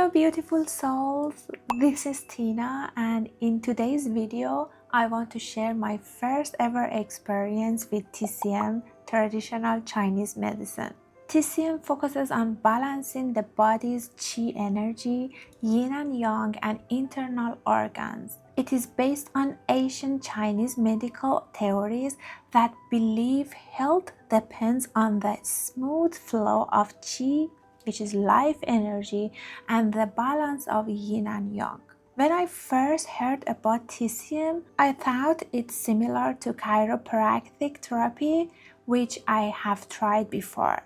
Hello beautiful souls, this is Tina, and in today's video I want to share my first ever experience with TCM, traditional Chinese medicine. TCM focuses on balancing the body's qi energy, yin and yang, and internal organs. It is based on ancient Chinese medical theories that believe health depends on the smooth flow of qi, which is life energy, and the balance of yin and yang. When I first heard about TCM, I thought it's similar to chiropractic therapy, which I have tried before.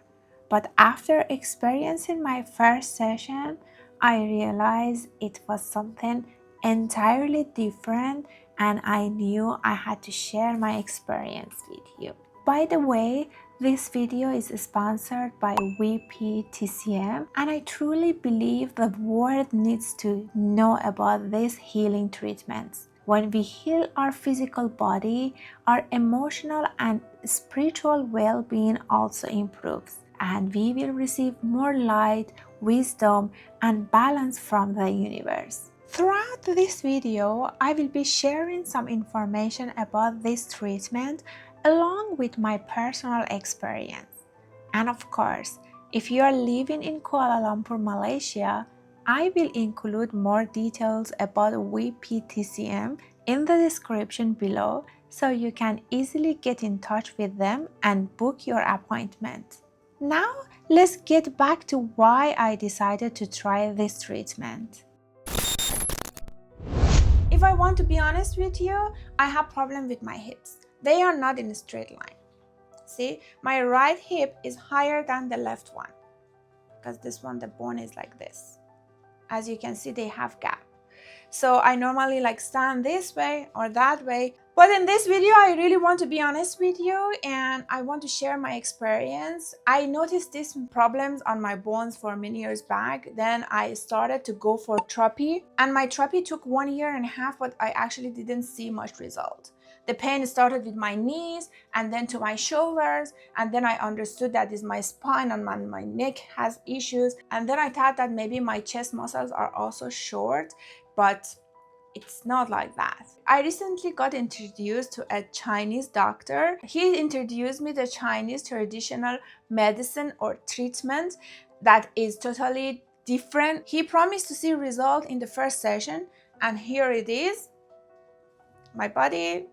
But after experiencing my first session, I realized it was something entirely different, and I knew I had to share my experience with you. By the way, this video is sponsored by VP TCM, and I truly believe the world needs to know about these healing treatments. When we heal our physical body, our emotional and spiritual well-being also improves, and we will receive more light, wisdom, and balance from the universe. Throughout this video, I will be sharing some information about this treatment along with my personal experience. And of course, if you are living in Kuala Lumpur, Malaysia, I will include more details about VP TCM in the description below, so you can easily get in touch with them and book your appointment. Now, let's get back to why I decided to try this treatment. If I want to be honest with you, I have problem with my hips. They are not in a straight line. See, my right hip is higher than the left one, because this one, the bone is like this. As you can see, they have gap. So I normally stand this way or that way. But in this video, I really want to be honest with you, and I want to share my experience. I noticed these problems on my bones for many years back. Then I started to go for therapy, and my therapy took 1.5 years, but I actually didn't see much result. The pain started with my knees and then to my shoulders, and then I understood that is my spine and my neck has issues. And then I thought that maybe my chest muscles are also short, but it's not like that. I recently got introduced to a Chinese doctor. He introduced me to Chinese traditional medicine or treatment that is totally different. He promised to see result in the first session, and here it is. My body.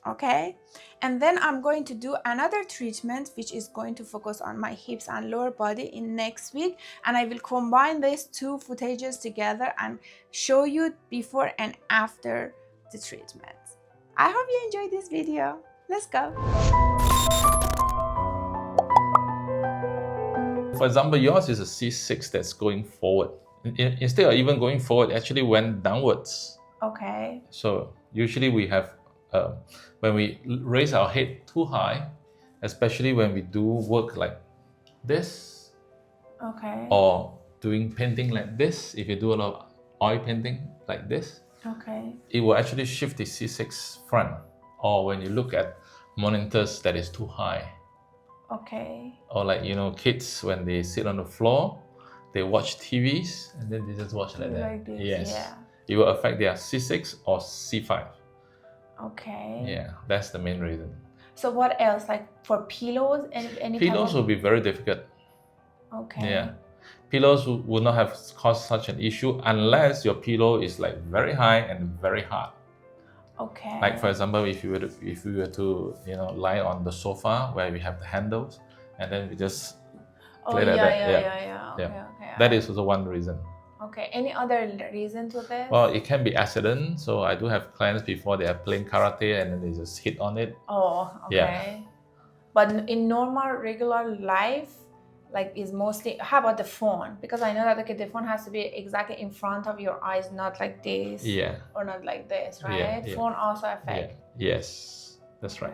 Okay, and then I'm going to do another treatment which is going to focus on my hips and lower body in next week, and I will combine these two footages together and show you before and after the treatment. I hope you enjoyed this video. Let's go. For example, yours is a C6 that's going forward. Instead of even going forward, it actually went downwards. Okay. So usually we have when we raise our head too high, especially when we do work like this, okay, or doing painting like this, if you do a lot of oil painting like this, okay, it will actually shift the C6 front. Or when you look at monitors that is too high, okay, or kids when they sit on the floor, they watch TVs and then they just watch like that. Like this, yes, yeah. It will affect their C6 or C5. Okay. Yeah, that's the main reason. So what else, like for pillows and any pillows will be very difficult. Okay. Yeah, pillows will not have caused such an issue unless your pillow is like very high and very hard. Okay. Like for example, if you were to lie on the sofa where we have the handles, and then we just play like that. Yeah. Okay. That is also one reason. Okay. Any other reason to this? Well, it can be accident. So I do have clients before they are playing karate and then they just hit on it. Oh, okay. Yeah. But in normal, regular life, is mostly, how about the phone? Because I know that the phone has to be exactly in front of your eyes, not like this. Yeah. Or not like this, right? Yeah. Phone also affects. Yeah. Yes, that's right.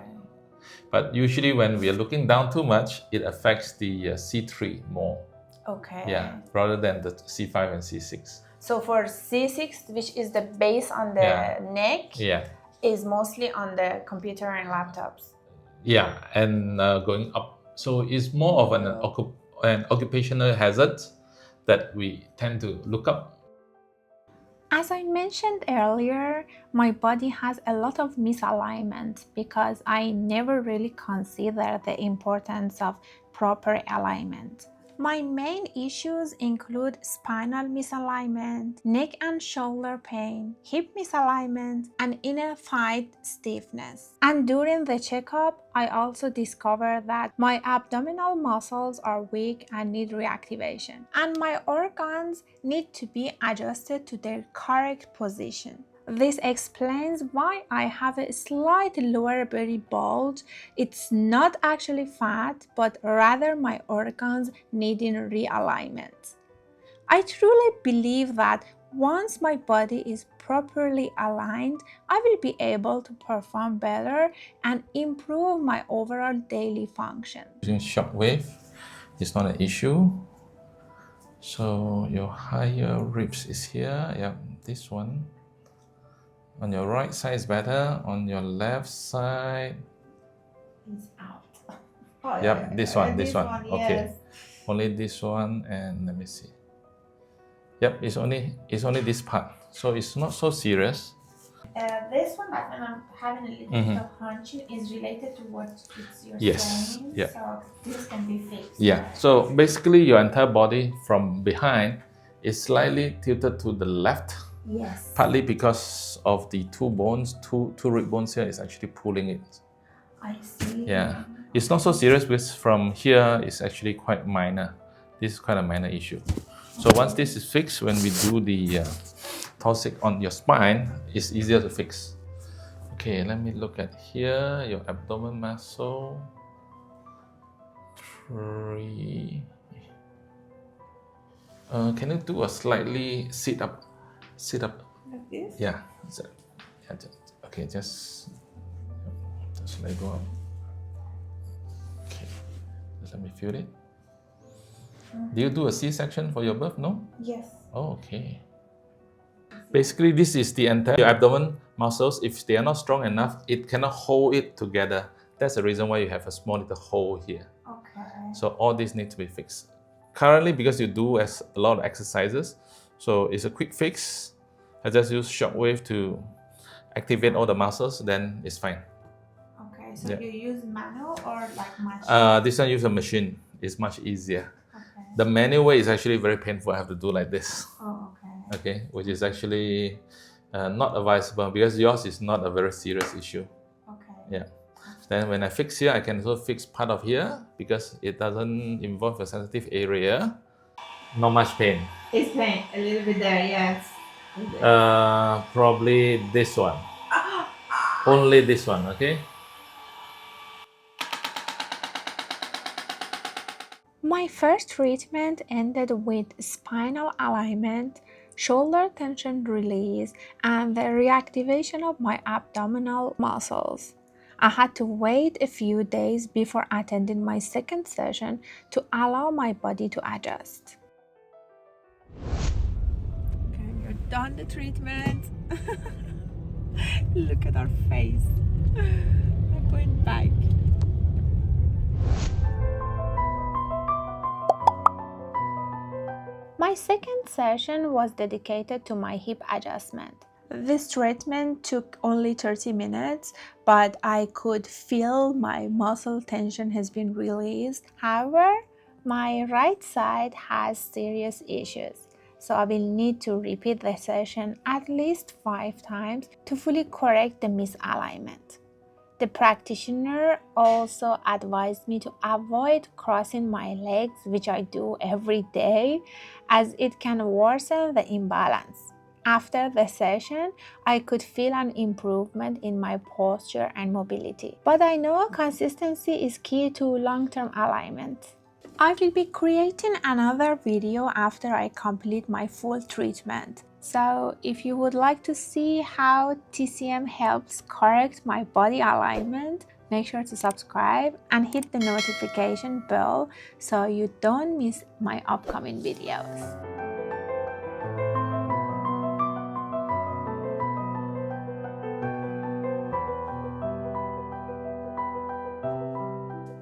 But usually when we are looking down too much, it affects the C3 more. Okay. Yeah, rather than the C5 and C6. So for C6, which is the base on the neck, is mostly on the computer and laptops. Yeah, and going up. So it's more of an occupational hazard. that we tend to look up. As I mentioned earlier, my body has a lot of misalignment because I never really consider the importance of proper alignment. My main issues include spinal misalignment, neck and shoulder pain, hip misalignment, and inner thigh stiffness. And during the checkup, I also discovered that my abdominal muscles are weak and need reactivation, and my organs need to be adjusted to their correct position. This explains why I have a slight lower belly bulge. It's not actually fat, but rather my organs needing realignment. I truly believe that once my body is properly aligned, I will be able to perform better and improve my overall daily function. Using shock wave is not an issue. So your higher ribs is here. Yeah, this one. On your right side is better. On your left side, It's out. Oh, yep, this one. Okay, yes. only this one, and let me see. Yep, it's only this part, so it's not so serious. This one that I'm having a little bit of hunching is related to what you're saying. Yeah. So this can be fixed. Yeah. So basically, your entire body from behind is slightly tilted to the left. Yes. Partly because of the two rib bones here is actually pulling it. I see. Yeah. It's not so serious because from here it's actually quite minor. This is quite a minor issue. So once this is fixed, when we do the thoracic on your spine, it's easier to fix. Okay, let me look at here, your abdomen muscle. 3. Can you do a slightly sit up? Like this? Yeah. Okay, just let go up. Okay, just let me feel it. Do you do a C-section for your birth? No? Yes. Oh, okay. Basically, this is the entire abdomen muscles. If they are not strong enough, it cannot hold it together. That's the reason why you have a small little hole here. Okay. So all this needs to be fixed. Currently, because you do a lot of exercises, so it's a quick fix. I just use shockwave to activate all the muscles, then it's fine. Okay, so you use manual or like machine? This one use a machine. It's much easier. Okay. The manual way is actually very painful. I have to do like this. Oh, okay. Okay, which is actually not advisable because yours is not a very serious issue. Okay. Yeah. Then when I fix here, I can also fix part of here because it doesn't involve a sensitive area. Not much pain. It's pain, a little bit there, yes. Probably this one. Only this one, okay? My first treatment ended with spinal alignment, shoulder tension release, and the reactivation of my abdominal muscles. I had to wait a few days before attending my second session to allow my body to adjust. Okay, you're done the treatment. Look at our face. I'm going back. My second session was dedicated to my hip adjustment. This treatment took only 30 minutes, but I could feel my muscle tension has been released. However, my right side has serious issues, so I will need to repeat the session at least 5 times to fully correct the misalignment. The practitioner also advised me to avoid crossing my legs, which I do every day, as it can worsen the imbalance. After the session, I could feel an improvement in my posture and mobility. But I know consistency is key to long-term alignment. I will be creating another video after I complete my full treatment. So if you would like to see how TCM helps correct my body alignment, make sure to subscribe and hit the notification bell so you don't miss my upcoming videos.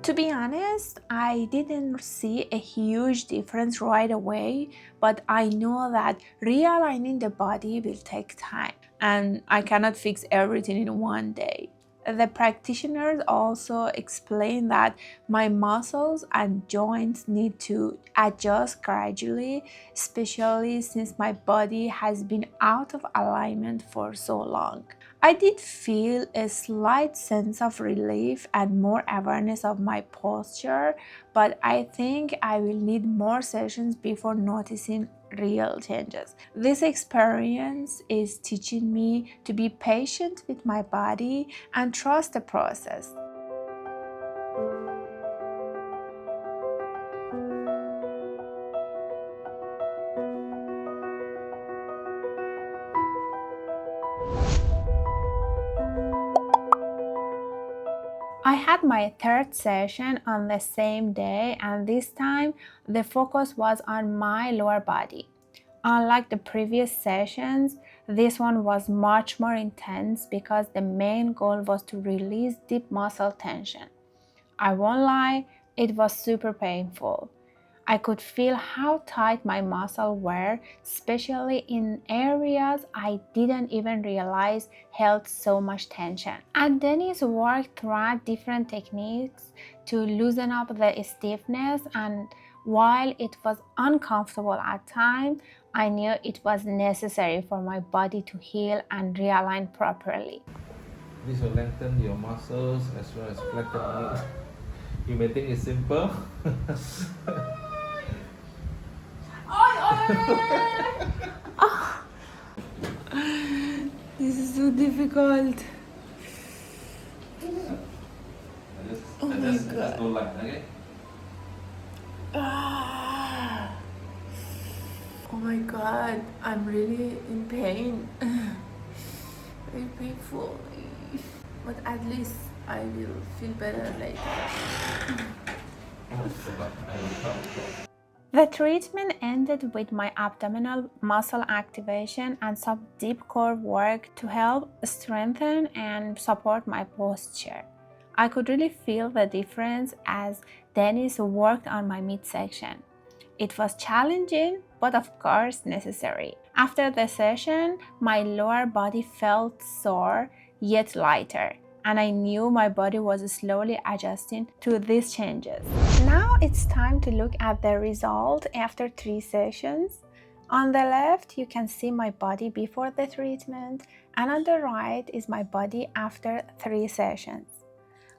To be honest, I didn't see a huge difference right away, but I know that realigning the body will take time and I cannot fix everything in one day. The practitioners also explain that my muscles and joints need to adjust gradually, especially since my body has been out of alignment for so long. I did feel a slight sense of relief and more awareness of my posture, but I think I will need more sessions before noticing real changes. This experience is teaching me to be patient with my body and trust the process. I had my third session on the same day, and this time the focus was on my lower body. Unlike the previous sessions, this one was much more intense because the main goal was to release deep muscle tension. I won't lie, it was super painful. I could feel how tight my muscles were, especially in areas I didn't even realize held so much tension. And Dennis worked through different techniques to loosen up the stiffness, and while it was uncomfortable at times, I knew it was necessary for my body to heal and realign properly. This will lengthen your muscles as well as flatten it. You may think it's simple. This is so difficult. Oh my God. Just go line, okay? Oh my God, I'm really in pain. Very painful. But at least I will feel better later. The treatment ended with my abdominal muscle activation and some deep core work to help strengthen and support my posture. I could really feel the difference as Dennis worked on my midsection. It was challenging, but of course necessary. After the session, my lower body felt sore yet lighter, and I knew my body was slowly adjusting to these changes. Now it's time to look at the result after 3 sessions. On the left, you can see my body before the treatment, and on the right is my body after 3 sessions.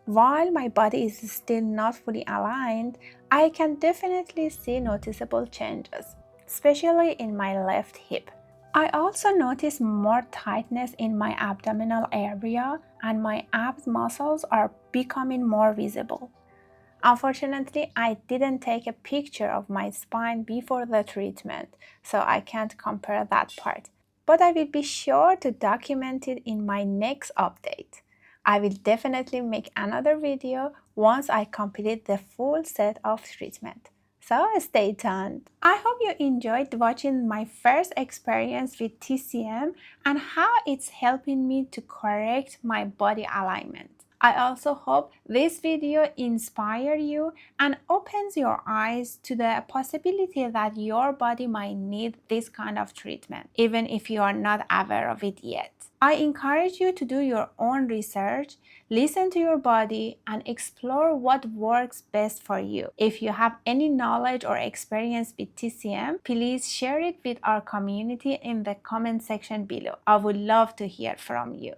While my body is still not fully aligned, I can definitely see noticeable changes, especially in my left hip. I also notice more tightness in my abdominal area, and my abs muscles are becoming more visible. Unfortunately, I didn't take a picture of my spine before the treatment, so I can't compare that part. But I will be sure to document it in my next update. I will definitely make another video once I complete the full set of treatment. So stay tuned. I hope you enjoyed watching my first experience with TCM and how it's helping me to correct my body alignment. I also hope this video inspires you and opens your eyes to the possibility that your body might need this kind of treatment, even if you are not aware of it yet. I encourage you to do your own research, listen to your body, and explore what works best for you. If you have any knowledge or experience with TCM, please share it with our community in the comment section below. I would love to hear from you.